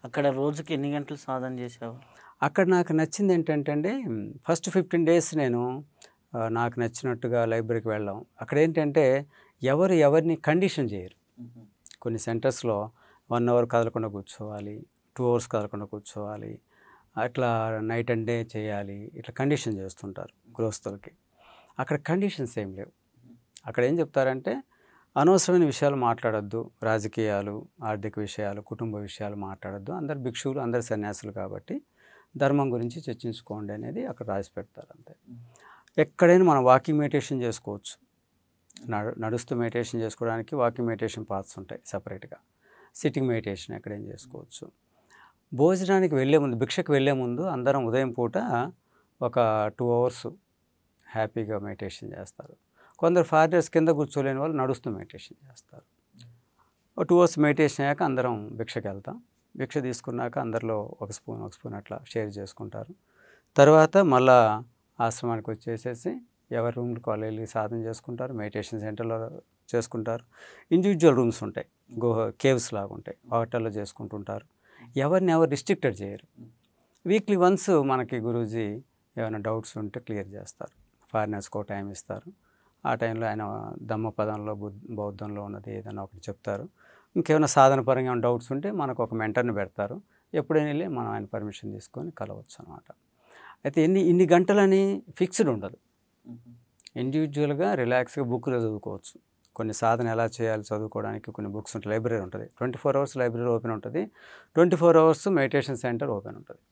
అక్కడ రోజుకి ఎన్ని గంటలు సాధన చేసావు? అక్కడ నాకు నచ్చింది ఏంటంటే అండి, ఫస్ట్ 15 డేస్ నేను నాకు నచ్చినట్టుగా లైబ్రరీకి వెళ్ళడం. అక్కడ ఏంటంటే ఎవరిని కండిషన్ చేయరు. కొన్ని సెంటర్స్‌లో 1 అవర్ కదలకుండా కూర్చోవాలి, 2 అవర్స్ కదలకుండా కూర్చోవాలి, అట్లా నైట్ అండ్ డే చేయాలి, ఇట్లా కండిషన్ చేస్తుంటారు గృహస్థులకి. అక్కడ కండిషన్స్ ఏం లేవు. అక్కడ ఏం చెప్తారంటే అనవసరమైన విషయాలు మాట్లాడొద్దు, రాజకీయాలు, ఆర్థిక విషయాలు, కుటుంబ విషయాలు మాట్లాడొద్దు, అందరు భిక్షువులు, అందరు సన్యాసులు కాబట్టి ధర్మం గురించి చర్చించుకోండి అనేది అక్కడ రాసి పెడతారు అంతే. ఎక్కడైనా మనం వాకింగ్ మెడిటేషన్ చేసుకోవచ్చు. నడుస్తూ మెడిటేషన్ చేసుకోవడానికి వాకింగ్ మెడిటేషన్ పాత్స్ ఉంటాయి సపరేట్గా. సిట్టింగ్ మెడిటేషన్ ఎక్కడైనా చేసుకోవచ్చు. భోజనానికి వెళ్ళే ముందు, భిక్షకు వెళ్ళే ముందు అందరం ఉదయం పూట ఒక 2 అవర్స్ హ్యాపీగా మెడిటేషన్ చేస్తారు. కొందరు ఫారినర్స్ కింద కూర్చోలేని వాళ్ళు నడుస్తూ మెడిటేషన్ చేస్తారు. 2 అవర్స్ మెడిటేషన్ అయ్యాక అందరం భిక్షకి వెళ్తాం. భిక్ష తీసుకున్నాక అందరిలో ఒక స్పూన్ అట్లా షేర్ చేసుకుంటారు. తర్వాత మళ్ళా ఆశ్రమానికి వచ్చేసేసి ఎవరి రూమ్కి వాళ్ళు వెళ్ళి సాధన చేసుకుంటారు, మెడిటేషన్ సెంటర్లో చేసుకుంటారు. ఇండివిజువల్ రూమ్స్ ఉంటాయి, కేవ్స్ లాగా ఉంటాయి, వాటిల్లో చేసుకుంటుంటారు. ఎవరు రిస్ట్రిక్టెడ్ చేయరు. వీక్లీ వన్స్ మనకి గురూజీ ఏమైనా డౌట్స్ ఉంటే క్లియర్ చేస్తారు. ఫారినర్స్కి ఒక టైం ఇస్తారు. ఆ టైంలో ఆయన ధమ్మపదంలో బౌద్ధంలో ఉన్నది ఏదైనా ఒకటి చెప్తారు. ఇంకేమైనా సాధన పరంగా ఏమైనా డౌట్స్ ఉంటే మనకు ఒక మెంటర్ని పెడతారు. ఎప్పుడైనా వెళ్ళి మనం ఆయన పర్మిషన్ తీసుకొని కలవచ్చు అనమాట. అయితే ఇన్ని గంటలని ఫిక్స్డ్ ఉండదు. ఇండివిజువల్గా రిలాక్స్గా బుక్లో చదువుకోవచ్చు. కొన్ని సాధన ఎలా చేయాలి చదువుకోవడానికి కొన్ని బుక్స్ ఉంటాయి. లైబ్రరీ ఉంటుంది, 24 అవర్స్ లైబ్రరీ ఓపెన్ ఉంటుంది, 24 అవర్స్ మెడిటేషన్ సెంటర్ ఓపెన్ ఉంటుంది.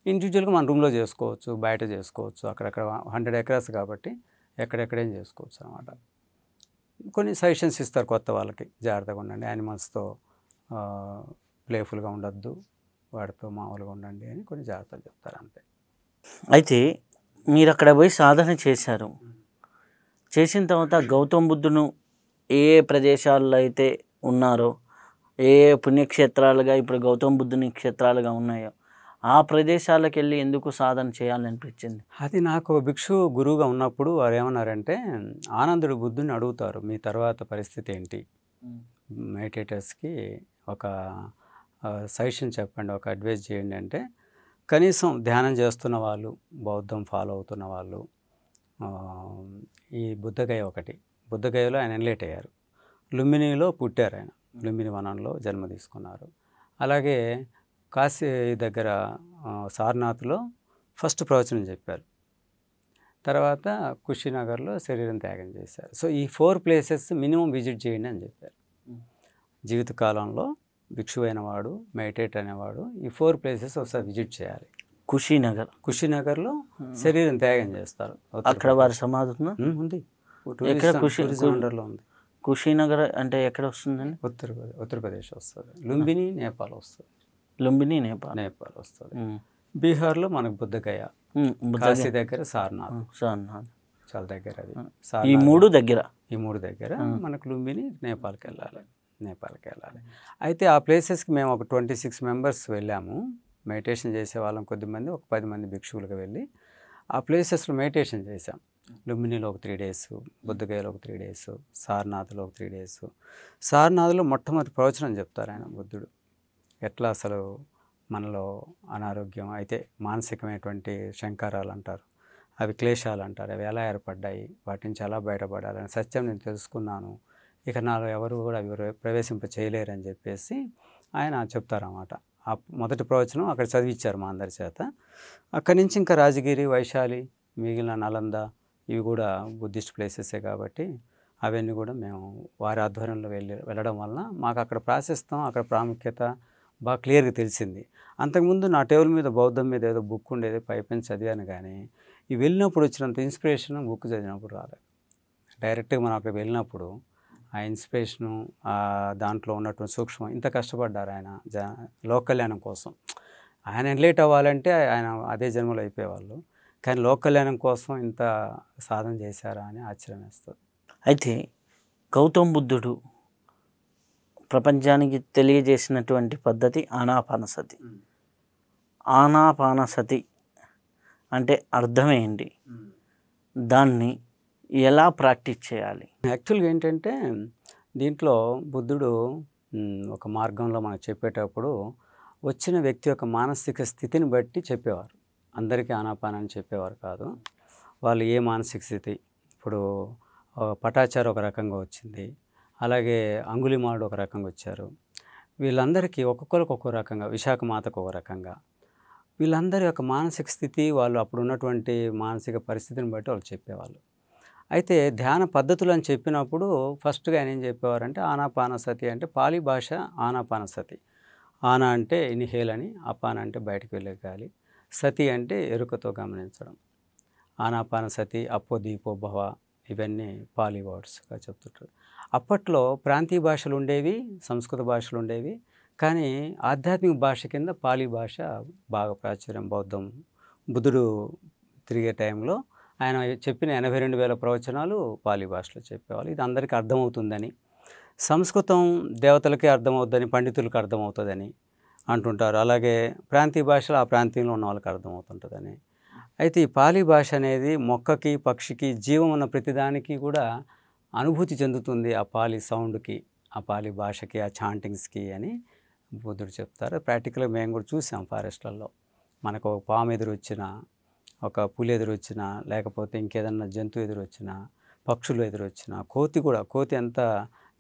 ఇండివిజువల్గా మన రూమ్లో చేసుకోవచ్చు, బయట చేసుకోవచ్చు, అక్కడక్కడ 100 acres కాబట్టి ఎక్కడెక్కడేం చేసుకోవచ్చు అనమాట. కొన్ని సజెషన్స్ ఇస్తారు కొత్త వాళ్ళకి, జాగ్రత్తగా ఉండండి, యానిమల్స్తో ప్లేఫుల్గా ఉండొద్దు, వాటితో మామూలుగా ఉండండి అని కొన్ని జాగ్రత్తలు చెప్తారు అంతే. అయితే మీరు అక్కడ పోయి సాధన చేశారు. చేసిన తర్వాత గౌతమ బుద్ధును ఏ ప్రదేశాల్లో అయితే ఉన్నారో, ఏ పుణ్యక్షేత్రాలుగా ఇప్పుడు గౌతమ బుద్ధుని క్షేత్రాలుగా ఉన్నాయో ఆ ప్రదేశాలకు వెళ్ళి ఎందుకు సాధన చేయాలనిపించింది? అది నాకు భిక్షు గురువుగా ఉన్నప్పుడు వారు ఏమన్నారంటే, ఆనందుడు బుద్ధుని అడుగుతారు, మీ తర్వాత పరిస్థితి ఏంటి, మెడిటేటర్స్కి ఒక సజెషన్ చెప్పండి, ఒక అడ్వైస్ చేయండి అంటే, కనీసం ధ్యానం చేస్తున్న వాళ్ళు, బౌద్ధం ఫాలో అవుతున్న వాళ్ళు, ఈ బుద్ధగయ ఒకటి, బుద్ధగయలో ఆయన ఎన్లైట్ అయ్యారు, లుంబినిలో పుట్టారు, ఆయన లుంబిని వనంలో జన్మ తీసుకున్నారు. అలాగే కాశీ దగ్గర సారనాథ్లో ఫస్ట్ ప్రవచనం చెప్పారు. తర్వాత కుషినగర్లో శరీరం త్యాగం చేశారు. సో ఈ 4 ప్లేసెస్ మినిమం విజిట్ చేయండి అని చెప్పారు. జీవితకాలంలో భిక్షువు అయినవాడు, మెడిటేట్ అనేవాడు ఈ 4 ప్లేసెస్ ఒకసారి విజిట్ చేయాలి. కుషినగర్లో శరీరం త్యాగం చేస్తారు. అక్కడ వారి సమాధి ఉంది, అండర్లో ఉంది. కుషినగర్ అంటే ఎక్కడ వస్తుందండి? ఉత్తరప్రదేశ్ వస్తుంది. లుంబిని నేపాల్ వస్తుంది. లుంబిని నేపాల్ వస్తుంది. బీహార్లో మనకు బుద్ధగయ, కాశీ దగ్గర సారనాథ్ చాలా దగ్గర. అది ఈ మూడు దగ్గర మనకు లుంబిని నేపాల్కి వెళ్ళాలి. అయితే ఆ ప్లేసెస్కి మేము ఒక 26 మెంబర్స్ వెళ్ళాము. మెడిటేషన్ చేసే వాళ్ళం కొద్దిమంది, ఒక 10 మంది భిక్షువులుగా వెళ్ళి ఆ ప్లేసెస్లో మెడిటేషన్ చేసాం. లుంబినిలో ఒక 3 days, బుద్ధగయలో ఒక 3 days, సారనాథ్లో ఒక 3 days. సారనాథ్లో మొట్టమొదటి ప్రవచనం చెప్తారు ఆయన బుద్ధుడు. ఎట్లా అసలు మనలో అనారోగ్యం అయితే మానసికమైనటువంటి శంకారాలు అంటారు, అవి క్లేశాలు అంటారు, అవి ఎలా ఏర్పడ్డాయి, వాటి నుంచి ఎలా బయటపడాలని సత్యం నేను తెలుసుకున్నాను, ఇక నాలో ఎవరు కూడా అవి ప్రవేశింప చేయలేరని చెప్పేసి ఆయన చెప్తారన్నమాట. ఆ మొదటి ప్రవచనం అక్కడ చదివించారు మా అందరి చేత. అక్కడి నుంచి ఇంకా రాజగిరి, వైశాలి, మిగిలిన నలంద ఇవి కూడా బుద్ధిస్ట్ ప్లేసెసే కాబట్టి అవన్నీ కూడా మేము వారి ఆధ్వర్యంలో వెళ్ళడం వలన మాకు అక్కడ ప్రాశస్త్యం, అక్కడ ప్రాముఖ్యత బాగా క్లియర్గా తెలిసింది. అంతకుముందు నా టేబుల్ మీద బౌద్ధం మీద ఏదో బుక్ ఉండేది, పైపైన చదివాను, కానీ ఈ వెళ్ళినప్పుడు వచ్చినంత ఇన్స్పిరేషన్ బుక్ చదివినప్పుడు రాలేదు. డైరెక్ట్గా మనం అక్కడ వెళ్ళినప్పుడు ఆ ఇన్స్పిరేషను, దాంట్లో ఉన్నటువంటి సూక్ష్మం, ఇంత కష్టపడ్డారు ఆయన లోక కళ్యాణం కోసం. ఆయన ఎన్లైట్ అవ్వాలంటే ఆయన అదే జన్మలో అయిపోయేవాళ్ళు, కానీ లోక కళ్యాణం కోసం ఇంత సాధన చేశారా అని ఆశ్చర్యం వేస్తుంది. అయితే గౌతమ బుద్ధుడు ప్రపంచానికి తెలియజేసినటువంటి పద్ధతి ఆనాపానసతి. ఆనాపానసతి అంటే అర్థమేంటి, దాన్ని ఎలా ప్రాక్టీస్ చేయాలి? యాక్చువల్గా ఏంటంటే దీంట్లో బుద్ధుడు ఒక మార్గంలో మనకు చెప్పేటప్పుడు వచ్చిన వ్యక్తి యొక్క మానసిక స్థితిని బట్టి చెప్పేవారు. అందరికీ ఆనాపానాన్ని చెప్పేవారు కాదు. వాళ్ళు ఏ మానసిక స్థితి, ఇప్పుడు పటాచారు ఒక రకంగా వచ్చింది, అలాగే అంగుళిమాలుడు ఒక రకంగా వచ్చారు. వీళ్ళందరికీ ఒక్కొక్కరికి ఒక్కో రకంగా, విశాఖమాతకు ఒక రకంగా, వీళ్ళందరి యొక్క మానసిక స్థితి, వాళ్ళు అప్పుడు ఉన్నటువంటి మానసిక పరిస్థితిని బట్టి వాళ్ళు చెప్పేవాళ్ళు. అయితే ధ్యాన పద్ధతులు అని చెప్పినప్పుడు ఫస్ట్గా ఆయన ఏం చెప్పేవారంటే ఆనాపానసతి అంటే పాలి భాష ఆనాపానసతి. ఆనా అంటే ఇన్హేల్ అని, అపాన అంటే బయటకు వెళ్ళే గాలి, సతి అంటే ఎరుకతో గమనించడం. ఆనాపానసతి, అప్పో దీపో భవ, ఇవన్నీ పాలి వర్డ్స్గా చెప్తుంటారు. అప్పట్లో ప్రాంతీయ భాషలు ఉండేవి, సంస్కృత భాషలు ఉండేవి, కానీ ఆధ్యాత్మిక భాష కింద పాలి భాష బాగా ప్రాచుర్యం. బౌద్ధం, బుద్ధుడు తిరిగే టైంలో ఆయన చెప్పిన 82,000 ప్రవచనాలు పాలి భాషలో చెప్పేవాళ్ళు. ఇది అందరికీ అర్థమవుతుందని, సంస్కృతం దేవతలకే అర్థమవుతుందని, పండితులకు అర్థమవుతుందని అంటుంటారు. అలాగే ప్రాంతీయ భాషలు ఆ ప్రాంతంలో ఉన్న వాళ్ళకి అర్థమవుతుంటుందని. అయితే ఈ పాలి భాష అనేది మొక్కకి, పక్షికి, జీవం ఉన్న ప్రతిదానికి కూడా అనుభూతి చెందుతుంది ఆ పాలి సౌండ్కి, ఆ పాలి భాషకి, ఆ చాంటింగ్స్కి అని బుద్ధుడు చెప్తారు. ప్రాక్టికల్గా మేము కూడా చూసాం ఫారెస్ట్లలో. మనకు ఒక పాము ఎదురు వచ్చినా, ఒక పులి ఎదురు వచ్చినా, లేకపోతే ఇంకేదన్నా జంతువు ఎదురు వచ్చినా, పక్షులు ఎదురు వచ్చినా, కోతి ఎంత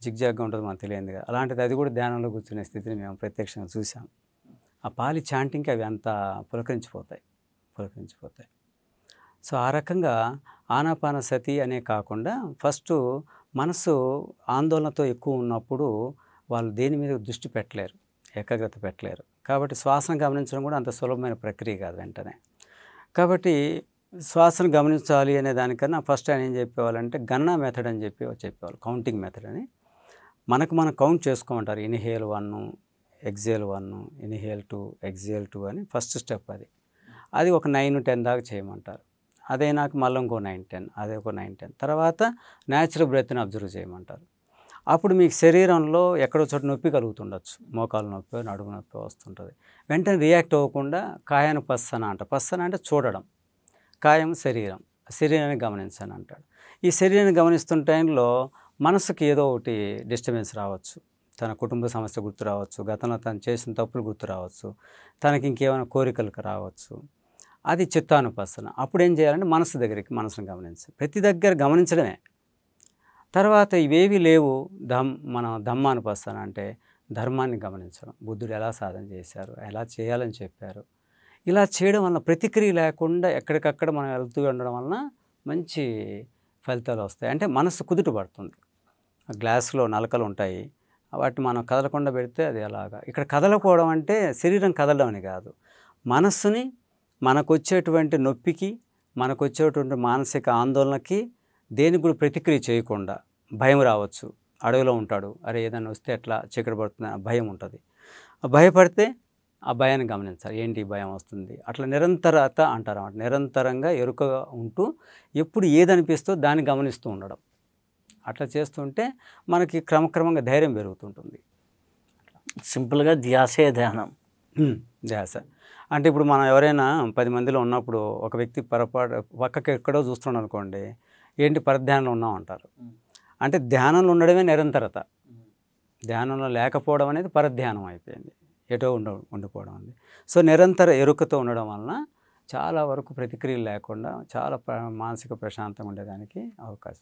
జిగ్జాగ్గా ఉంటుందో మనకు తెలియదు కదా, అలాంటిది అది కూడా ధ్యానంలో కూర్చునే స్థితిని మేము ప్రత్యక్షంగా చూసాం. ఆ పాలి చాంటింగ్కి అవి అంతా పులకరించిపోతాయి. సో ఆ రకంగా ఆనాపానసతి అనే కాకుండా ఫస్ట్ మనసు ఆందోళనతో ఎక్కువ ఉన్నప్పుడు వాళ్ళు దేని మీద దృష్టి పెట్టలేరు, ఏకాగ్రత పెట్టలేరు. కాబట్టి శ్వాసను గమనించడం కూడా అంత సులభమైన ప్రక్రియ కాదు వెంటనే. కాబట్టి శ్వాసను గమనించాలి అనే దానికన్నా ఫస్ట్ ఆయన ఏం చెప్పేవాళ్ళంటే గన్నా మెథడ్ అని చెప్పేవాళ్ళు, కౌంటింగ్ మెథడ్ అని. మనం కౌంట్ చేసుకోమంటారు. ఇన్హేల్ 1, ఎక్సేల్ 1, ఇన్హేల్ 2, ఎక్సేల్ 2 అని ఫస్ట్ స్టెప్ అది ఒక 9, 10 దాకా చేయమంటారు. అదే నాకు మళ్ళీ ఇంకో 9, 10, అదే ఒక 9, 10 తర్వాత న్యాచురల్ బ్రెత్ని అబ్జర్వ్ చేయమంటారు. అప్పుడు మీకు శరీరంలో ఎక్కడో చోట నొప్పి కలుగుతుండొచ్చు, మోకాలు నొప్పి, నడుము నొప్పి వస్తుంటుంది. వెంటనే రియాక్ట్ అవ్వకుండా కాయానుపස්සన అంట. పස්සన అంటే చూడడం, కాయం శరీరాన్ని గమనించని అంటాడు. ఈ శరీరాన్ని గమనిస్తున్న టైంలో మనసుకి ఏదో ఒకటి డిస్టర్బెన్స్ రావచ్చు. తన కుటుంబ సమస్య గుర్తు రావచ్చు, గతంలో తను చేసిన తప్పులు గుర్తు రావచ్చు, తనకి ఇంకేమైనా కోరికలకు రావచ్చు. అది చిత్తానుపස්සన. అప్పుడు ఏం చేయాలంటే మనసును గమనించాలి. ప్రతి దగ్గర గమనించడమే. తర్వాత ఇవేవి లేవు, మన ధమ్మానుపස්සన అంటే ధర్మాన్ని గమనించడం. బుద్ధుడు ఎలా సాధన చేశారు, ఎలా చేయాలని చెప్పారు. ఇలా చేయడం వలన ప్రతిక్రియ లేకుండా ఎక్కడికక్కడ మనం వెళ్తూ ఉండడం వలన మంచి ఫలితాలు వస్తాయి. అంటే మనసు కుదుట పడుతుంది. గ్లాసులో నలకలు ఉంటాయి, వాటిని మనం కదలకుండా పెడితే అది అలాగా. ఇక్కడ కదలకపోవడం అంటే శరీరం కదలడం అని కాదు, మనస్సుని మనకు వచ్చేటువంటి నొప్పికి, మనకు వచ్చేటువంటి మానసిక ఆందోళనకి దేనికి కూడా ప్రతిక్రియ చేయకుండా. భయం రావచ్చు, అడవిలో ఉంటాడు, అరే ఏదైనా వస్తే ఎట్లా చీకటి పడుతుంది భయం ఉంటుంది. భయపడితే ఆ భయాన్ని గమనించాలి, ఏంటి భయం వస్తుంది. అట్లా నిరంతరత అంటారు అన్నమాట. నిరంతరంగా ఎరుకగా ఉంటూ ఎప్పుడు ఏదనిపిస్తో దాన్ని గమనిస్తూ ఉండడం. అట్లా చేస్తుంటే మనకి క్రమక్రమంగా ధైర్యం పెరుగుతుంటుంది. సింపుల్గా ధ్యాసే ధ్యానం. ధ్యాస అంటే ఇప్పుడు మనం ఎవరైనా 10 మందిలో ఉన్నప్పుడు ఒక వ్యక్తి పక్కకి ఎక్కడో చూస్తున్నాడు అనుకోండి, ఏంటి పరధ్యానంలో ఉన్నాం అంటారు. అంటే ధ్యానంలో ఉండడమే నిరంతరత. ధ్యానంలో లేకపోవడం అనేది పరధ్యానం అయిపోయింది, ఎటో ఉండిపోవడం ఉంది. సో నిరంతర ఎరుకతో ఉండడం వలన చాలా వరకు ప్రతిక్రియలు లేకుండా చాలా మానసిక ప్రశాంతంగా ఉండేదానికి అవకాశం.